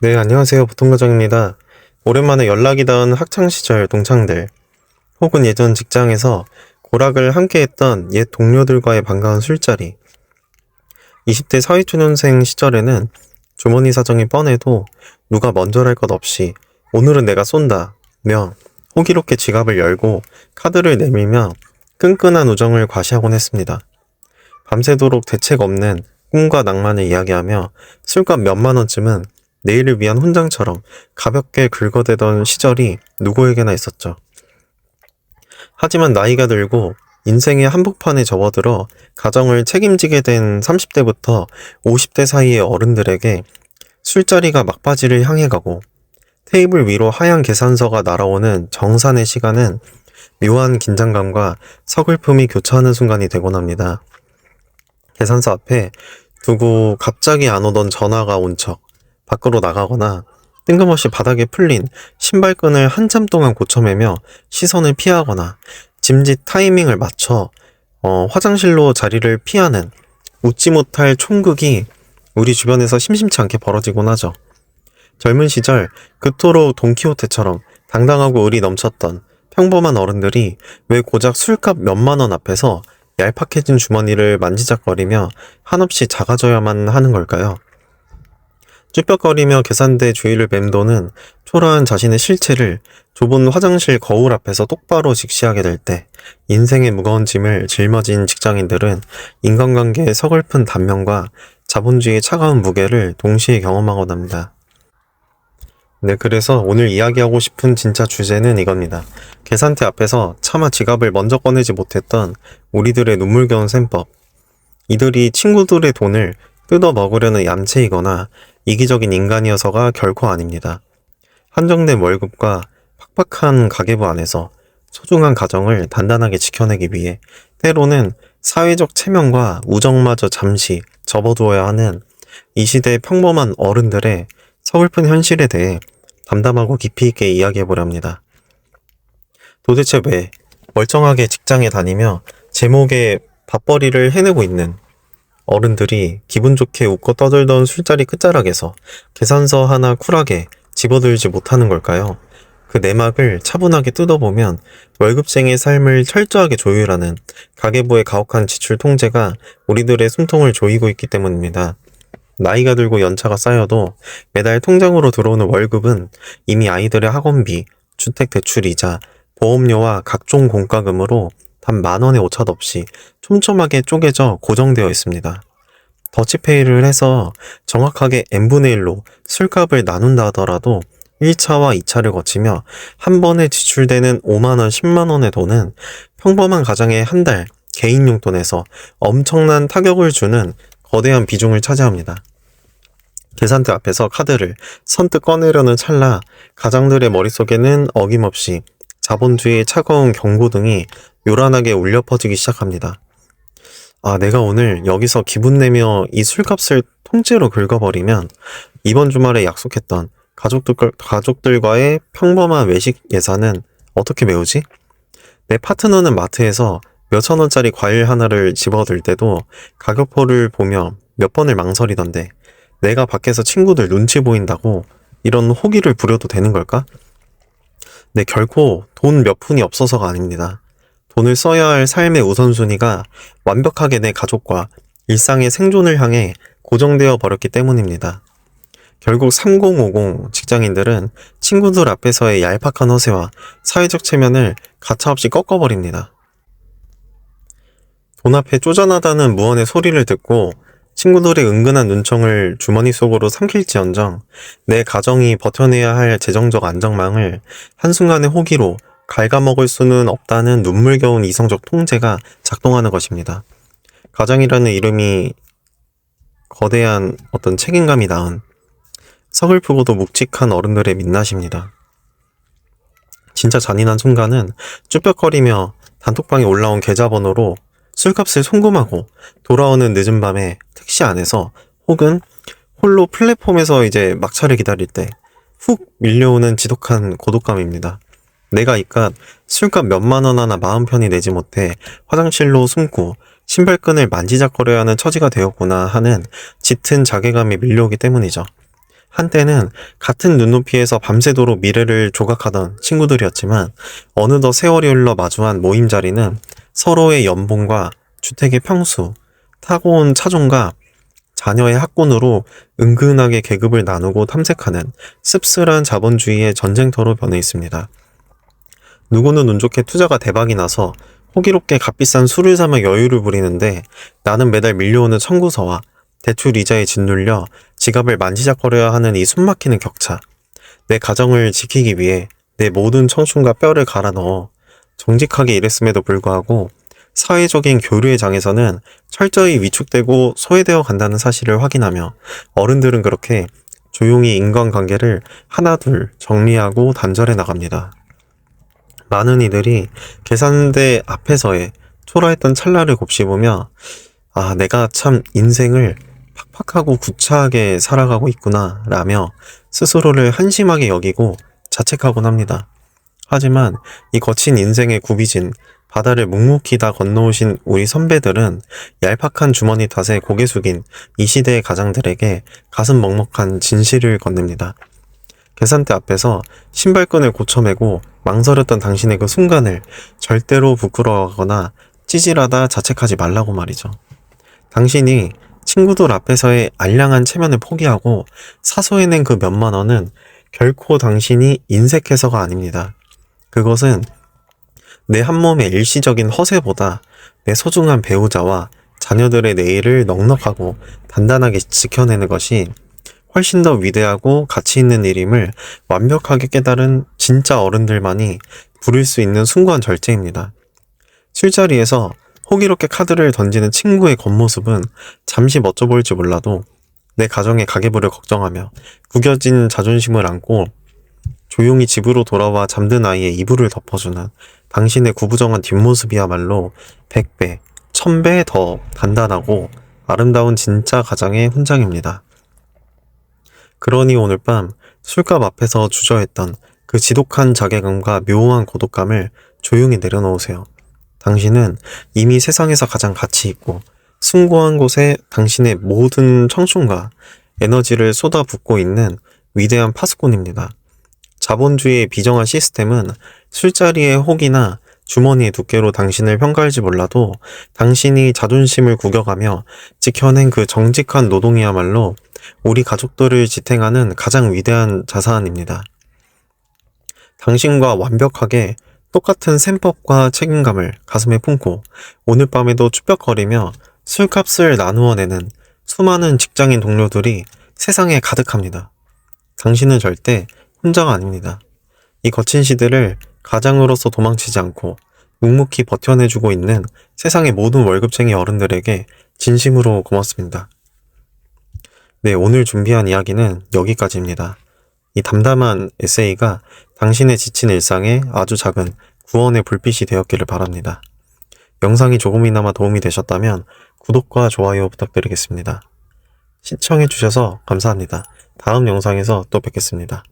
네, 안녕하세요. 보통가정입니다. 오랜만에 연락이 닿은 학창시절 동창들, 혹은 예전 직장에서 고락을 함께했던 옛 동료들과의 반가운 술자리. 20대 사회초년생 시절에는 주머니 사정이 뻔해도 누가 먼저랄 것 없이 오늘은 내가 쏜다며 호기롭게 지갑을 열고 카드를 내밀며 끈끈한 우정을 과시하곤 했습니다. 밤새도록 대책 없는 꿈과 낭만을 이야기하며 술값 몇만 원쯤은 내일을 위한 훈장처럼 가볍게 긁어대던 시절이 누구에게나 있었죠. 하지만 나이가 들고 인생의 한복판에 접어들어 가정을 책임지게 된 30대부터 50대 사이의 어른들에게 술자리가 막바지를 향해 가고 테이블 위로 하얀 계산서가 날아오는 정산의 시간은 묘한 긴장감과 서글픔이 교차하는 순간이 되곤 합니다. 계산서 앞에 두고 갑자기 안 오던 전화가 온 척 밖으로 나가거나 뜬금없이 바닥에 풀린 신발끈을 한참 동안 고쳐매며 시선을 피하거나 짐짓 타이밍을 맞춰 화장실로 자리를 피하는 웃지 못할 총극이 우리 주변에서 심심치 않게 벌어지곤 하죠. 젊은 시절 그토록 돈키호테처럼 당당하고 의리 넘쳤던 평범한 어른들이 왜 고작 술값 몇만 원 앞에서 얄팍해진 주머니를 만지작거리며 한없이 작아져야만 하는 걸까요? 쭈뼛거리며 계산대 주위를 맴도는 초라한 자신의 실체를 좁은 화장실 거울 앞에서 똑바로 직시하게 될 때 인생의 무거운 짐을 짊어진 직장인들은 인간관계의 서글픈 단면과 자본주의의 차가운 무게를 동시에 경험하곤 합니다. 네, 그래서 오늘 이야기하고 싶은 진짜 주제는 이겁니다. 계산대 앞에서 차마 지갑을 먼저 꺼내지 못했던 우리들의 눈물겨운 셈법. 이들이 친구들의 돈을 뜯어 먹으려는 얌체이거나 이기적인 인간이어서가 결코 아닙니다. 한정된 월급과 팍팍한 가계부 안에서 소중한 가정을 단단하게 지켜내기 위해 때로는 사회적 체면과 우정마저 잠시 접어두어야 하는 이 시대의 평범한 어른들의 서글픈 현실에 대해 담담하고 깊이 있게 이야기해보려 합니다. 도대체 왜 멀쩡하게 직장에 다니며 제목에 밥벌이를 해내고 있는 어른들이 기분 좋게 웃고 떠들던 술자리 끝자락에서 계산서 하나 쿨하게 집어들지 못하는 걸까요? 그 내막을 차분하게 뜯어보면 월급쟁이의 삶을 철저하게 조율하는 가계부의 가혹한 지출 통제가 우리들의 숨통을 조이고 있기 때문입니다. 나이가 들고 연차가 쌓여도 매달 통장으로 들어오는 월급은 이미 아이들의 학원비, 주택대출이자, 보험료와 각종 공과금으로 단 만원의 오차도 없이 촘촘하게 쪼개져 고정되어 있습니다. 더치페이를 해서 정확하게 n분의 1로 술값을 나눈다 하더라도 1차와 2차를 거치며 한 번에 지출되는 5만원, 10만원의 돈은 평범한 가정의 한 달 개인 용돈에서 엄청난 타격을 주는 거대한 비중을 차지합니다. 계산대 앞에서 카드를 선뜻 꺼내려는 찰나 가장들의 머릿속에는 어김없이 자본주의의 차가운 경고등이 요란하게 울려 퍼지기 시작합니다. 아, 내가 오늘 여기서 기분 내며 이 술값을 통째로 긁어버리면 이번 주말에 약속했던 가족들과의 평범한 외식 예산은 어떻게 메우지? 내 파트너는 마트에서 몇천 원짜리 과일 하나를 집어들 때도 가격표를 보며 몇 번을 망설이던데 내가 밖에서 친구들 눈치 보인다고 이런 호기를 부려도 되는 걸까? 네, 결코 돈 몇 푼이 없어서가 아닙니다. 돈을 써야 할 삶의 우선순위가 완벽하게 내 가족과 일상의 생존을 향해 고정되어 버렸기 때문입니다. 결국 3050 직장인들은 친구들 앞에서의 얄팍한 허세와 사회적 체면을 가차없이 꺾어버립니다. 돈 앞에 쪼잔하다는 무언의 소리를 듣고 친구들의 은근한 눈총을 주머니 속으로 삼킬지언정 내 가정이 버텨내야 할 재정적 안정망을 한순간의 호기로 갉아먹을 수는 없다는 눈물겨운 이성적 통제가 작동하는 것입니다. 가정이라는 이름이 거대한 어떤 책임감이 낳은 서글프고도 묵직한 어른들의 민낯입니다. 진짜 잔인한 순간은 쭈뼛거리며 단톡방에 올라온 계좌번호로 술값을 송금하고 돌아오는 늦은 밤에 택시 안에서 혹은 홀로 플랫폼에서 이제 막차를 기다릴 때 훅 밀려오는 지독한 고독감입니다. 내가 이깟 술값 몇만 원 하나 마음 편히 내지 못해 화장실로 숨고 신발끈을 만지작거려야 하는 처지가 되었구나 하는 짙은 자괴감이 밀려오기 때문이죠. 한때는 같은 눈높이에서 밤새도록 미래를 조각하던 친구들이었지만 어느덧 세월이 흘러 마주한 모임 자리는 서로의 연봉과 주택의 평수, 타고 온 차종과 자녀의 학군으로 은근하게 계급을 나누고 탐색하는 씁쓸한 자본주의의 전쟁터로 변해 있습니다. 누구는 운 좋게 투자가 대박이 나서 호기롭게 값비싼 술을 사며 여유를 부리는데 나는 매달 밀려오는 청구서와 대출 이자에 짓눌려 지갑을 만지작거려야 하는 이 숨막히는 격차. 내 가정을 지키기 위해 내 모든 청춘과 뼈를 갈아 넣어 정직하게 일했음에도 불구하고 사회적인 교류의 장에서는 철저히 위축되고 소외되어 간다는 사실을 확인하며 어른들은 그렇게 조용히 인간관계를 하나둘 정리하고 단절해 나갑니다. 많은 이들이 계산대 앞에서의 초라했던 찰나를 곱씹으며 내가 참 인생을 팍팍하고 구차하게 살아가고 있구나 라며 스스로를 한심하게 여기고 자책하곤 합니다. 하지만 이 거친 인생의 굽이진 바다를 묵묵히 다 건너오신 우리 선배들은 얄팍한 주머니 탓에 고개 숙인 이 시대의 가장들에게 가슴 먹먹한 진실을 건넵니다. 계산대 앞에서 신발끈을 고쳐매고 망설였던 당신의 그 순간을 절대로 부끄러워하거나 찌질하다 자책하지 말라고 말이죠. 당신이 친구들 앞에서의 알량한 체면을 포기하고 사소해낸 그 몇만 원은 결코 당신이 인색해서가 아닙니다. 그것은 내 한몸의 일시적인 허세보다 내 소중한 배우자와 자녀들의 내일을 넉넉하고 단단하게 지켜내는 것이 훨씬 더 위대하고 가치 있는 일임을 완벽하게 깨달은 진짜 어른들만이 부릴 수 있는 숭고한 절제입니다. 술자리에서 호기롭게 카드를 던지는 친구의 겉모습은 잠시 멋져 보일지 몰라도 내 가정의 가계부를 걱정하며 구겨진 자존심을 안고 조용히 집으로 돌아와 잠든 아이의 이불을 덮어주는 당신의 구부정한 뒷모습이야말로 100배, 1000배 더 단단하고 아름다운 진짜 가장의 훈장입니다. 그러니 오늘 밤 술값 앞에서 주저했던 그 지독한 자괴감과 묘한 고독감을 조용히 내려놓으세요. 당신은 이미 세상에서 가장 가치 있고 숭고한 곳에 당신의 모든 청춘과 에너지를 쏟아붓고 있는 위대한 파수꾼입니다. 자본주의의 비정한 시스템은 술자리의 혹이나 주머니의 두께로 당신을 평가할지 몰라도 당신이 자존심을 구겨가며 지켜낸 그 정직한 노동이야말로 우리 가족들을 지탱하는 가장 위대한 자산입니다. 당신과 완벽하게 똑같은 셈법과 책임감을 가슴에 품고 오늘 밤에도 쭈뼛거리며 술값을 나누어 내는 수많은 직장인 동료들이 세상에 가득합니다. 당신은 절대 혼자가 아닙니다. 이 거친 시대를 가장으로서 도망치지 않고 묵묵히 버텨내주고 있는 세상의 모든 월급쟁이 어른들에게 진심으로 고맙습니다. 네, 오늘 준비한 이야기는 여기까지입니다. 이 담담한 에세이가 당신의 지친 일상에 아주 작은 구원의 불빛이 되었기를 바랍니다. 영상이 조금이나마 도움이 되셨다면 구독과 좋아요 부탁드리겠습니다. 시청해주셔서 감사합니다. 다음 영상에서 또 뵙겠습니다.